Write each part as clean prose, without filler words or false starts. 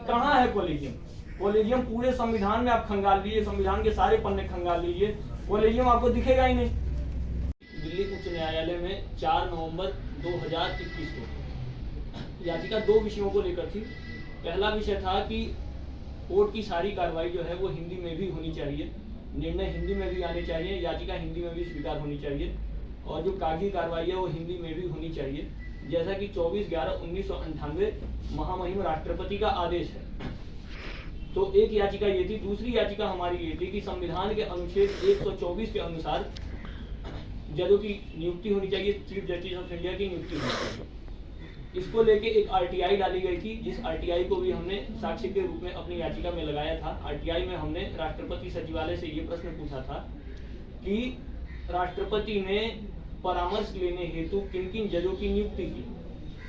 कहाँ है collegium. Collegium पूरे संविधान में आप खंगाल लीजिए, संविधान के सारे पन्ने खंगाल लीजिए, कॉलेजियम आपको दिखेगा ही नहीं। दिल्ली उच्च न्यायालय में 4 नवंबर 2021 को याचिका 2 विषयों को लेकर थी। पहला विषय था कि कोर्ट की सारी कार्रवाई जो है वो हिंदी में भी होनी चाहिए, निर्णय हिंदी में भी आने चाहिए, याचिका हिंदी में भी स्वीकार होनी चाहिए, और जो कागजी कार्रवाई है वो हिंदी में भी होनी चाहिए, जैसा कि 24/11/1998 महामहिम राष्ट्रपति का आदेश है। तो एक याचिका ये थी। दूसरी याचिका हमारी ये थी कि संविधान के अनुच्छेद 124 के अनुसार जजों की नियुक्ति होनी चाहिए, चीफ जस्टिस ऑफ इंडिया की नियुक्ति होनी चाहिए। इसको लेके एक आरटीआई डाली गई थी, जिस आरटीआई को भी हमने साक्ष्य के रूप में अपनी याचिका में लगाया था। आरटीआई में हमने राष्ट्रपति सचिवालय से ये प्रश्न पूछा था कि राष्ट्रपति ने परामर्श लेने हेतु किन किन जजों की नियुक्ति की,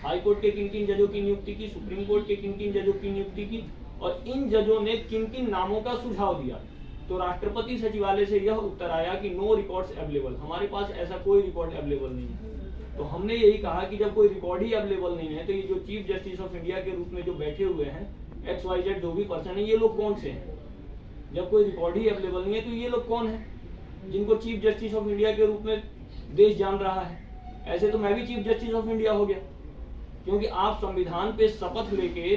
हाई कोर्ट के किन किन जजों की नियुक्ति की, सुप्रीम कोर्ट के किन किन जजों की नियुक्ति की, और इन जजों ने किन किन नामों का सुझाव दिया। तो राष्ट्रपति सचिवालय से यह उत्तर आया कि नो रिकॉर्ड्स अवेलेबल, हमारे पास ऐसा कोई रिकॉर्ड अवेलेबल नहीं है। तो हमने यही कहा कि जब कोई रिकॉर्ड ही अवेलेबल नहीं है तो ये जो चीफ जस्टिस ऑफ इंडिया के रूप में जो बैठे हुए हैं XYZ जो भी पर्सन है, ये लोग कौन से हैं। जब कोई रिकॉर्ड ही अवेलेबल नहीं है तो ये लोग कौन है जिनको चीफ जस्टिस ऑफ इंडिया के रूप में देश जान रहा है। ऐसे तो मैं भी चीफ जस्टिस ऑफ इंडिया हो गया, क्योंकि आप संविधान पे शपथ लेके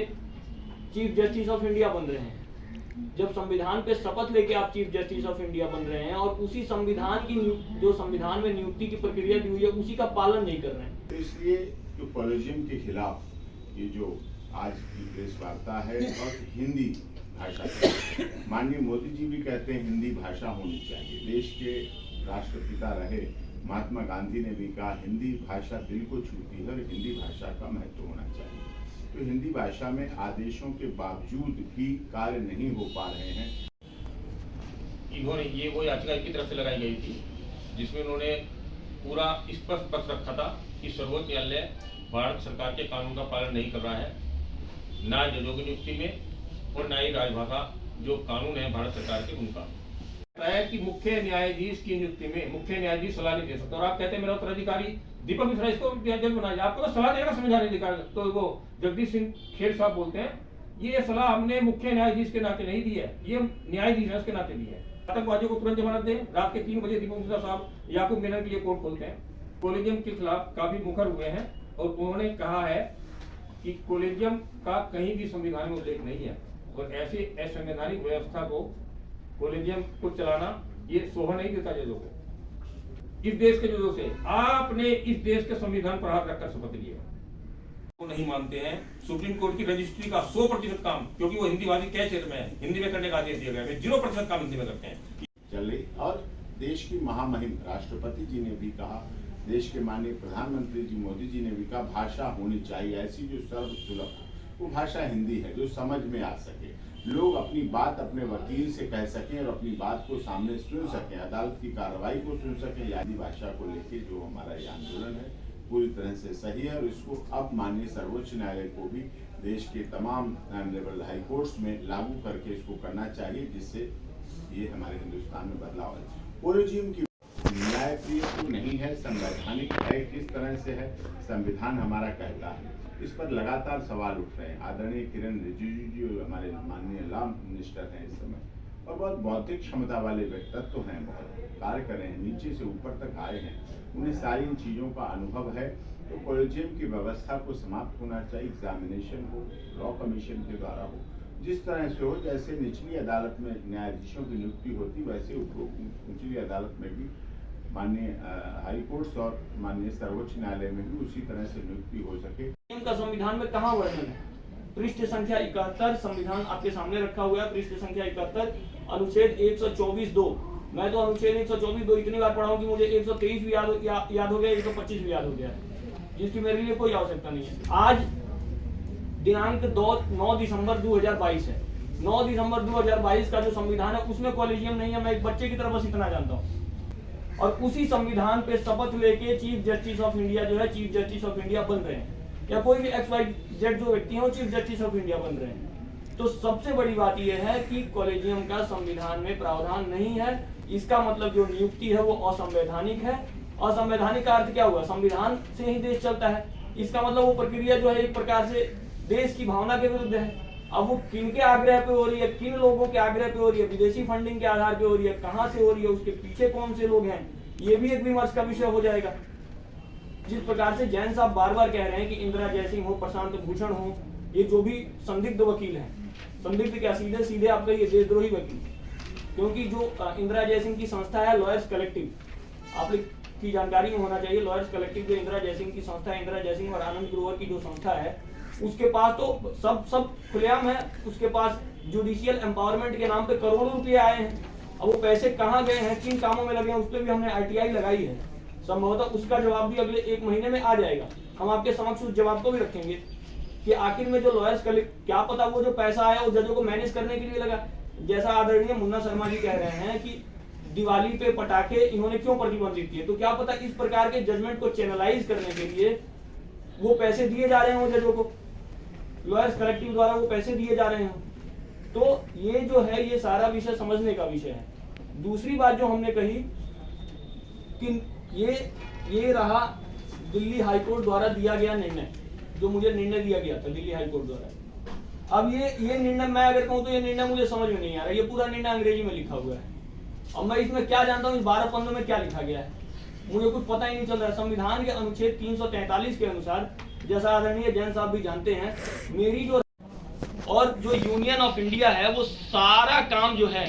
चीफ जस्टिस ऑफ इंडिया बन रहे हैं। जब संविधान पे शपथ लेके आप चीफ जस्टिस ऑफ इंडिया बन रहे हैं और उसी संविधान की जो संविधान में नियुक्ति की प्रक्रिया दी हुई है उसी का पालन नहीं कर रहे हैं, तो इसलिए जो कॉलेजियम के खिलाफ ये जो आज की प्रेस वार्ता है और हिंदी भाषा की, माननीय मोदी जी भी कहते हैं हिंदी भाषा होनी चाहिए। देश के राष्ट्रपिता रहे महात्मा गांधी ने भी कहा हिंदी भाषा दिल को छूती है और हिंदी भाषा का महत्व होना चाहिए। तो हिंदी भाषा में आदेशों के बावजूद भी कार्य नहीं हो पा रहे हैं। इन्होंने ये वो याचिका की तरफ से लगाई गई थी जिसमें उन्होंने पूरा स्पष्ट पक्ष रखा था कि सर्वोच्च न्यायालय भारत सरकार के कानून का पालन नहीं कर रहा है, ना जजों की नियुक्ति में और ना ही राजभाषा जो कानून है भारत सरकार के उनका है कि मुख्य न्यायाधीश की नियुक्ति में मुख्य न्यायाधीश सलाह नहीं दे सकता। और आप कहते हैं मेरा उत्तराधिकारी दीपक मिश्रा इसको जज बनाइए, आपको तो सलाह देगा संविधान अधिकार। तो वो जगदीश सिंह खेर साहब बोलते हैं ये सलाह हमने मुख्य न्यायाधीश के नाते नहीं दी है, ये न्यायाधीश है उसके नाते दी है। आतंकवादियों को तुरंत जमानत दें। रात के 3 बजे दीपक मिश्रा साहब याकूब मेनन के लिए कोर्ट खोलते हैं। कॉलेजियम के खिलाफ काफी मुखर हुए हैं और उन्होंने कहा है कि कॉलेजियम का कहीं भी संविधान में उल्लेख नहीं है और ऐसी असंवैधानिक व्यवस्था को कॉलेजियम को चलाना ये शोभा नहीं देता जजों को। इस देश के जजों से आपने इस देश के संविधान पर हाथ रखकर शपथ ली है, वो नहीं मानते हैं। सुप्रीम कोर्ट की रजिस्ट्री का 100% काम, क्योंकि वो हिंदी भाषी क्या क्षेत्र में है, हिंदी में करने का आदेश दिया गया है, 0% काम हिंदी में करते हैं। चल रही और देश की महामहिम राष्ट्रपति जी ने भी कहा, देश के माननीय प्रधानमंत्री जी मोदी जी ने भी कहा भाषा होनी चाहिए ऐसी जो सर्वसुलभ वो भाषा हिंदी है जो समझ में आ सके, लोग अपनी बात अपने वकील से कह सकें और अपनी बात को सामने सुन सकें, अदालत की कार्रवाई को सुन सकें। हिंदी भाषा को लेके जो हमारा ये आंदोलन है पूरी तरह से सही है और इसको अब माननीय सर्वोच्च न्यायालय को भी देश के तमाम लेवल हाई कोर्ट्स में लागू करके इसको करना चाहिए, जिससे ये हमारे हिंदुस्तान में बदलाव है। कॉलेजियम की न्यायप्रिय तो नहीं है, संवैधानिक है, किस तरह से है संविधान हमारा कहता है, इस पर लगातार सवाल उठ रहे हैं। आदरणीय किरण रिजिजू जी हमारे माननीय लॉ मिनिस्टर हैं इस समय और बहुत बौद्धिक क्षमता वाले व्यक्तित्व हैं, बहुत कार्य कर रहे हैं, नीचे से ऊपर तक आए हैं, उन्हें सारी इन चीज़ों का अनुभव है। तो कॉलेजियम की व्यवस्था को समाप्त होना चाहिए, एग्जामिनेशन हो लॉ कमीशन के द्वारा हो, जिस तरह से हो, जैसे निचली अदालत में न्यायाधीशों की नियुक्ति होती वैसे ऊंचली अदालत में भी माननीय हाई कोर्ट्स और माननीय सर्वोच्च न्यायालय में भी उसी तरह से नियुक्ति हो सके। इनका संविधान में कहाँ वर्णन है? पृष्ठ संख्या 71 संविधान आपके सामने रखा हुआ है, पृष्ठ संख्या 71 अनुच्छेद 124(2). मैं तो अनुच्छेद 124(2) इतनी बार पढ़ा हूँ कि मुझे 123 भी याद हो गया, 125 भी याद हो गया, जिसकी मेरे लिए कोई आवश्यकता नहीं है। आज दिनांक 9 दिसंबर 2022 है। 9 दिसंबर 2022 का जो संविधान है उसमें कॉलेजियम नहीं है, मैं एक बच्चे की तरह बस इतना जानता हूँ। और उसी संविधान पे शपथ लेके चीफ जस्टिस ऑफ इंडिया जो है चीफ जस्टिस ऑफ इंडिया बन रहे हैं, या कोई भी XYZ जो व्यक्ति है वो चीफ जस्टिस ऑफ इंडिया बन रहे हैं। तो सबसे बड़ी बात यह है कि कॉलेजियम का संविधान में प्रावधान नहीं है, इसका मतलब जो नियुक्ति है वो असंवैधानिक है। असंवैधानिक का अर्थ क्या हुआ? संविधान से ही देश चलता है, इसका मतलब वो प्रक्रिया जो है एक प्रकार से देश की भावना के विरुद्ध है। अब वो किन के आग्रह पे हो रही है, किन लोगों के आग्रह पे हो रही है, विदेशी फंडिंग के आधार पे हो रही है, कहां से हो रही है, उसके पीछे कौन से लोग हैं, ये भी एक विमर्श का विषय हो जाएगा। जिस प्रकार से जैन साहब बार बार कह रहे हैं कि इंदिरा जयसिंह हो, प्रशांत भूषण हो, ये जो भी संदिग्ध वकील हैं, संदिग्ध क्या, सीधे सीधे आप कहिए देशद्रोही वकील, क्योंकि जो इंदिरा जयसिंह की संस्था है लॉयर्स कलेक्टिव, आप की जानकारी में होना चाहिए, लॉयर्स कलेक्टिव जो इंदिरा जयसिंह की संस्था है, इंदिरा जयसिंह और आनंद ग्रोवर की जो संस्था है, उसके पास तो सब खुलेआम है, उसके पास जुडिशियल एम्पावरमेंट के नाम पे करोड़ों रुपए आए हैं। अब वो पैसे कहाँ गए हैं, किन कामों में लगे हैं, उस पर भी हमने आरटीआई लगाई है। संभवतः उसका जवाब भी अगले 1 महीने में आ जाएगा। हम आपके समक्ष उस जवाब को भी रखेंगे कि आखिर में जो लॉयर्स क्या पता वो जो पैसा आया वो जजों को मैनेज करने के लिए लगा। जैसा आदरणीय मुन्ना शर्मा जी कह रहे हैं कि दिवाली पे पटाखे इन्होंने क्यों प्रतिबंधित किए, तो क्या पता इस प्रकार के जजमेंट को चैनलाइज करने के लिए वो पैसे दिए जा रहे हैं जजों को, लॉयर्स कलेक्टिव द्वारा वो पैसे दिए जा रहे हैं। तो ये जो है ये सारा विषय समझने का विषय है। दूसरी बात जो हमने कही कि ये रहा दिल्ली हाईकोर्ट द्वारा दिया गया निर्णय, जो मुझे निर्णय दिया गया था दिल्ली हाईकोर्ट द्वारा। अब ये निर्णय मैं अगर कहूँ तो ये निर्णय मुझे समझ में नहीं आ रहा। ये पूरा निर्णय अंग्रेजी में लिखा हुआ है, अब मैं इसमें क्या जानता हूँ इस 12 पन्नों में क्या लिखा गया है, मुझे कुछ पता ही नहीं चल रहा। संविधान के अनुच्छेद 343 के अनुसार, जैसा आदरणीय जैन साहब भी जानते हैं, मेरी जो यूनियन ऑफ इंडिया है वो सारा काम जो है,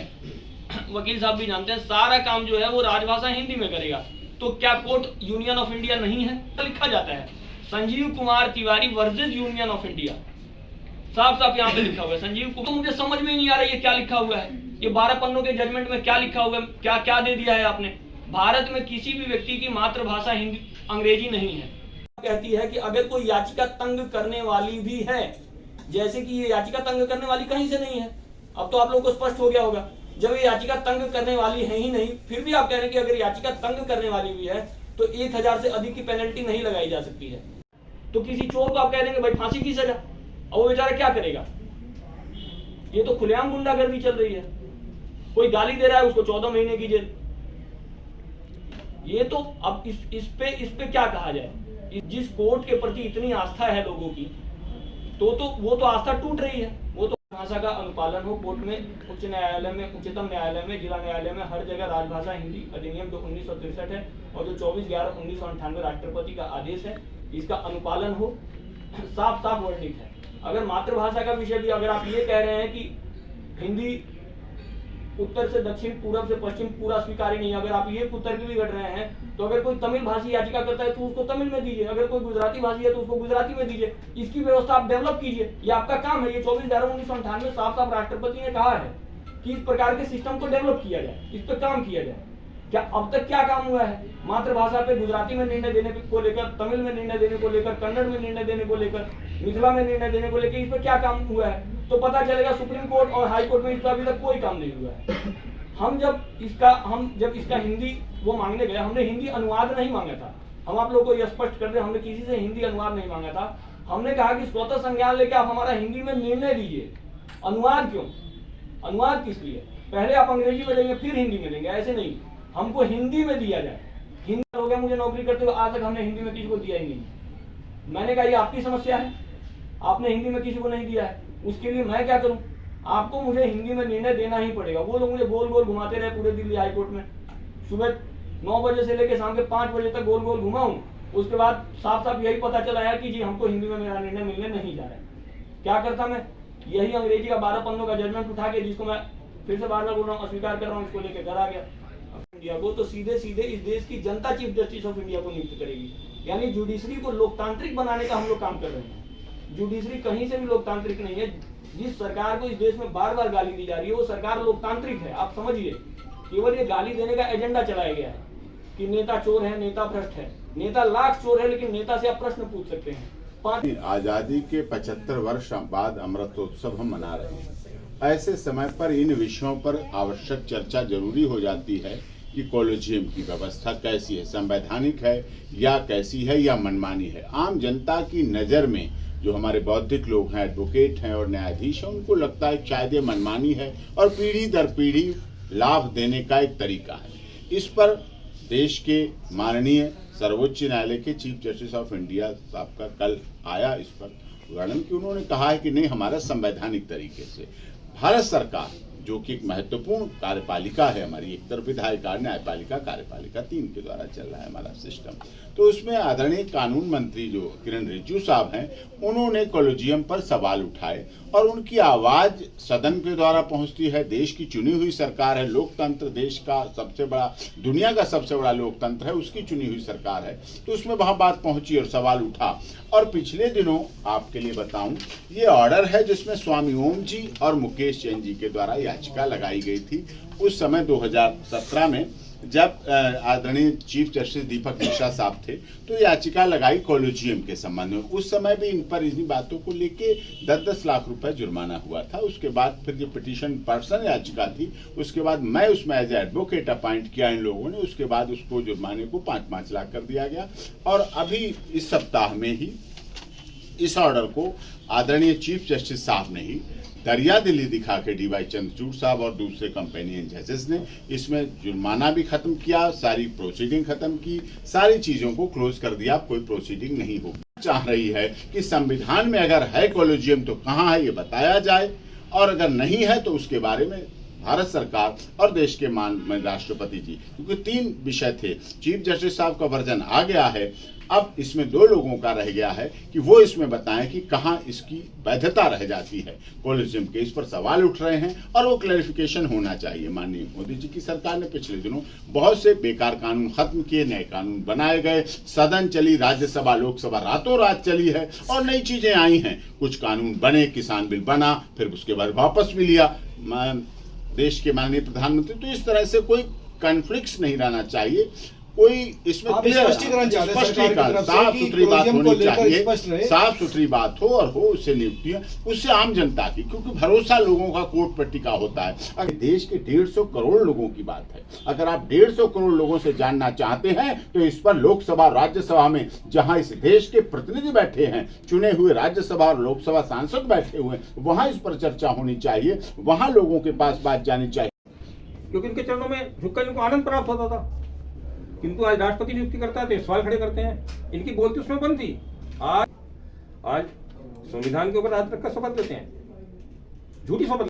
वकील साहब भी जानते हैं, सारा काम जो है वो राजभाषा हिंदी में करेगा। तो क्या कोर्ट यूनियन ऑफ इंडिया नहीं है? तो लिखा जाता है Sanjeev Kumar Tiwari versus union of India, साफ साफ यहाँ पे लिखा हुआ है संजीव कुमार। तो मुझे समझ में ही नहीं आ रहा ये क्या लिखा हुआ है, ये 12 पन्नों के जजमेंट में क्या लिखा हुआ है, क्या क्या दे दिया है आपने। भारत में किसी भी व्यक्ति की मातृभाषा हिंदी अंग्रेजी नहीं है। कहती है कि अगर कोई याचिका तंग करने वाली भी है, जैसे कि ये याचिका तंग करने वाली कहीं से नहीं है, अब तो आप लोगों को स्पष्ट हो गया होगा। जब ये याचिका तंग करने वाली है ही नहीं, फिर भी आप कह रहे हैं कि अगर याचिका तंग करने वाली भी है तो 1000 से अधिक की पेनल्टी नहीं लगाई जा सकती है। तो किसी चोर को आप कह देंगे भाई फांसी की सजा, और वो बेचारा क्या करेगा? ये तो खुलेआम गुंडागर्दी चल रही है। कोई गाली दे रहा है उसको 14 महीने की जेल। ये तो अब इस पे क्या कहा जाए। जिस कोर्ट के प्रति इतनी आस्था है लोगों की, तो वो तो आस्था टूट रही है। वो तो भाषा का अनुपालन हो कोर्ट में, उच्च न्यायालय में, उच्चतम न्यायालय में, जिला न्यायालय में, हर जगह राजभाषा हिंदी अधिनियम जो 1963 है और जो 24/11/1998 राष्ट्रपति का आदेश है, इसका अनुपालन हो, साफ साफ वर्णित है। अगर मातृभाषा का विषय भी अगर आप ये कह रहे हैं कि हिंदी उत्तर से दक्षिण, पूरब से पश्चिम पूरा स्वीकार्य नहीं, अगर आप ये उत्तर भी गढ़ रहे हैं, तो अगर कोई तमिल भाषी याचिका करता है तो उसको तमिल में दीजिए, अगर कोई गुजराती भाषी है तो उसको गुजराती में दीजिए। इसकी व्यवस्था आप डेवलप कीजिए, ये आपका काम है। ये 24/11/1998 साफ साफ राष्ट्रपति ने कहा है कि इस प्रकार के सिस्टम को डेवलप किया जाए, इस पर काम किया जाए। क्या अब तक क्या काम हुआ है? मातृभाषा पे गुजराती में निर्णय देने को लेकर, तमिल में निर्णय देने को लेकर, कन्नड़ में निर्णय देने को लेकर, मिथिला में निर्णय देने को लेकर, इस पर क्या काम हुआ है? तो पता चलेगा सुप्रीम कोर्ट और हाई कोर्ट में इस पर अभी तक कोई काम नहीं हुआ है। हम जब इसका हिंदी वो मांगने गए, हमने हिंदी अनुवाद नहीं मांगा था। हम आप लोगों को यह स्पष्ट कर दे, हमने किसी से हिंदी अनुवाद नहीं मांगा था। हमने कहा कि स्वतः संज्ञान लेके आप हमारा हिंदी में निर्णय दीजिए। अनुवाद क्यों? अनुवाद किस लिए? पहले आप अंग्रेजी में देंगे फिर हिंदी में देंगे, ऐसे नहीं। हमको हिंदी में दिया जाए। हिंदी हो गया मुझे नौकरी करते हुए, आज तक हमने हिंदी में किसी को दिया ही नहीं। मैंने कहा ये आपकी समस्या है, आपने हिंदी में किसी को नहीं दिया है, उसके लिए मैं क्या करूं? आपको मुझे हिंदी में निर्णय देना ही पड़ेगा। वो लोग मुझे गोल गोल घुमाते रहे पूरे दिल्ली हाईकोर्ट में, सुबह 9 बजे से लेकर शाम के 5 बजे तक गोल गोल घुमा हूं। उसके बाद साफ साफ यही पता चला है कि जी हमको हिंदी में मेरा निर्णय मिलने नहीं जा रहा है। क्या करता मैं? यही अंग्रेजी का 12 पन्नों का जजमेंट उठा के, जिसको मैं फिर से बार बार बोल रहा हूँ, अस्वीकार कर रहा हूँ, इसको लेकर घर आ गया। इंडिया को तो सीधे सीधे इस देश की जनता चीफ जस्टिस ऑफ इंडिया को नियुक्त करेगी। यानी जुडिशरी को लोकतांत्रिक बनाने का हम लोग काम कर रहे हैं। जुडिशरी कहीं से भी लोकतांत्रिक नहीं है। जिस सरकार को इस देश में बार बार गाली दी जा रही है वो सरकार लोकतांत्रिक है, आप समझिए। केवल ये गाली देने का एजेंडा चलाया गया है कि नेता चोर है, नेता भ्रष्ट है। नेता लाख चोर है, लेकिन नेता से आप प्रश्न पूछ सकते हैं। आजादी के 75 वर्ष बाद अमृतोत्सव हम मना रहे हैं। ऐसे समय पर इन विषयों पर आवश्यक चर्चा जरूरी हो जाती है कि कॉलेजियम की व्यवस्था कैसी है, संवैधानिक है या कैसी है या मनमानी है। आम जनता की नज़र में जो हमारे बौद्धिक लोग हैं, एडवोकेट हैं और न्यायाधीश हैं, उनको लगता है शायद ये मनमानी है और पीढ़ी दर पीढ़ी लाभ देने का एक तरीका है। इस पर देश के माननीय सर्वोच्च न्यायालय के चीफ जस्टिस ऑफ इंडिया साहब का कल आया इस पर, वर्णन कि उन्होंने कहा है कि नहीं, हमारा संवैधानिक तरीके से भारत सरकार जो कि एक महत्वपूर्ण कार्यपालिका है हमारी, एक तरफ विधायिका, न्यायपालिका, कार्यपालिका, 3 के द्वारा चल रहा है हमारा सिस्टम। तो उसमें आदरणीय कानून मंत्री जो किरण रिजिजू साहब हैं, उन्होंने कॉलेजियम पर सवाल उठाए और उनकी आवाज सदन के द्वारा पहुंचती है। देश की चुनी हुई सरकार है, लोकतंत्र देश का सबसे बड़ा, दुनिया का सबसे बड़ा लोकतंत्र है, उसकी चुनी हुई सरकार है, तो उसमें वहां बात पहुंची और सवाल उठा। और पिछले दिनों आपके लिए बताऊं, ये ऑर्डर है जिसमें स्वामी ओम जी और मुकेश जैन जी के द्वारा याचिका लगाई गई थी। उस समय 2017 में जब आदरणीय चीफ जस्टिस दीपक मिश्रा साहब थे, तो याचिका लगाई कॉलेजियम के संबंध में। उस समय भी इन पर इन्हीं बातों को लेके 10-10 लाख रुपए जुर्माना हुआ था। उसके बाद फिर जो पिटीशन पर्सन याचिका थी, उसके बाद मैं उसमें एज एडवोकेट अपॉइंट किया इन लोगों ने, उसके बाद उसको जुर्माने को 5-5 लाख कर दिया गया। और अभी इस सप्ताह में ही इस ऑर्डर को आदरणीय चीफ जस्टिस साहब ने ही दरिया दिल्ली दिखा के डीवाई चंद्रचूड़ साहब और दूसरे कंपेनियन जजेस ने इसमें जुर्माना भी खत्म किया, सारी प्रोसीडिंग खत्म की, सारी चीजों को क्लोज कर दिया। अब कोई प्रोसीडिंग नहीं होगी। चाह रही है कि संविधान में अगर है कॉलेजियम तो कहाँ है ये बताया जाए, और अगर नहीं है तो उसके बारे में भारत सरकार और देश के मान राष्ट्रपति जी, क्योंकि 3 विषय थे, चीफ जस्टिस साहब का वर्जन आ गया है, अब इसमें 2 लोगों का रह गया है कि वो इसमें बताएं कि कहां इसकी वैधता रह जाती है कॉलेजियम के। इस पर सवाल उठ रहे हैं और वो क्लैरिफिकेशन होना चाहिए। माननीय मोदी जी की सरकार ने पिछले दिनों बहुत से बेकार कानून खत्म किए, नए कानून बनाए गए, सदन चली, राज्यसभा लोकसभा रातों रात चली है और नई चीजें आई हैं। कुछ कानून बने, किसान बिल बना, फिर उसके बाद वापस भी लिया देश के माननीय प्रधानमंत्री। तो इस तरह से कोई कॉन्फ्लिक्ट नहीं रहना चाहिए, कोई इसमें स्पष्टीकरण, साफ सुथरी बात होनी चाहिए, साफ सुथरी बात हो और हो उससे नियुक्तियां, उससे आम जनता की, क्योंकि भरोसा लोगों का कोट पट्टी का होता है। अगर देश के 150 करोड़ लोगों की बात है, अगर आप 150 करोड़ लोगों से जानना चाहते हैं तो इस पर लोकसभा राज्यसभा में जहां इस देश के प्रतिनिधि बैठे हैं, चुने हुए राज्यसभा और लोकसभा सांसद बैठे हुए हैं, वहां इस पर चर्चा होनी चाहिए, वहां लोगों के पास बात जानी चाहिए। क्योंकि इनके चरणों में झुककर इनको आनंद प्राप्त होता था, किंतु आज राष्ट्रपति नियुक्ति करता है तो सवाल खड़े करते हैं। इनकी बोलती उसमें बंद थी। आज संविधान के ऊपर आज तक का शपथ लेते हैं, झूठी शपथ।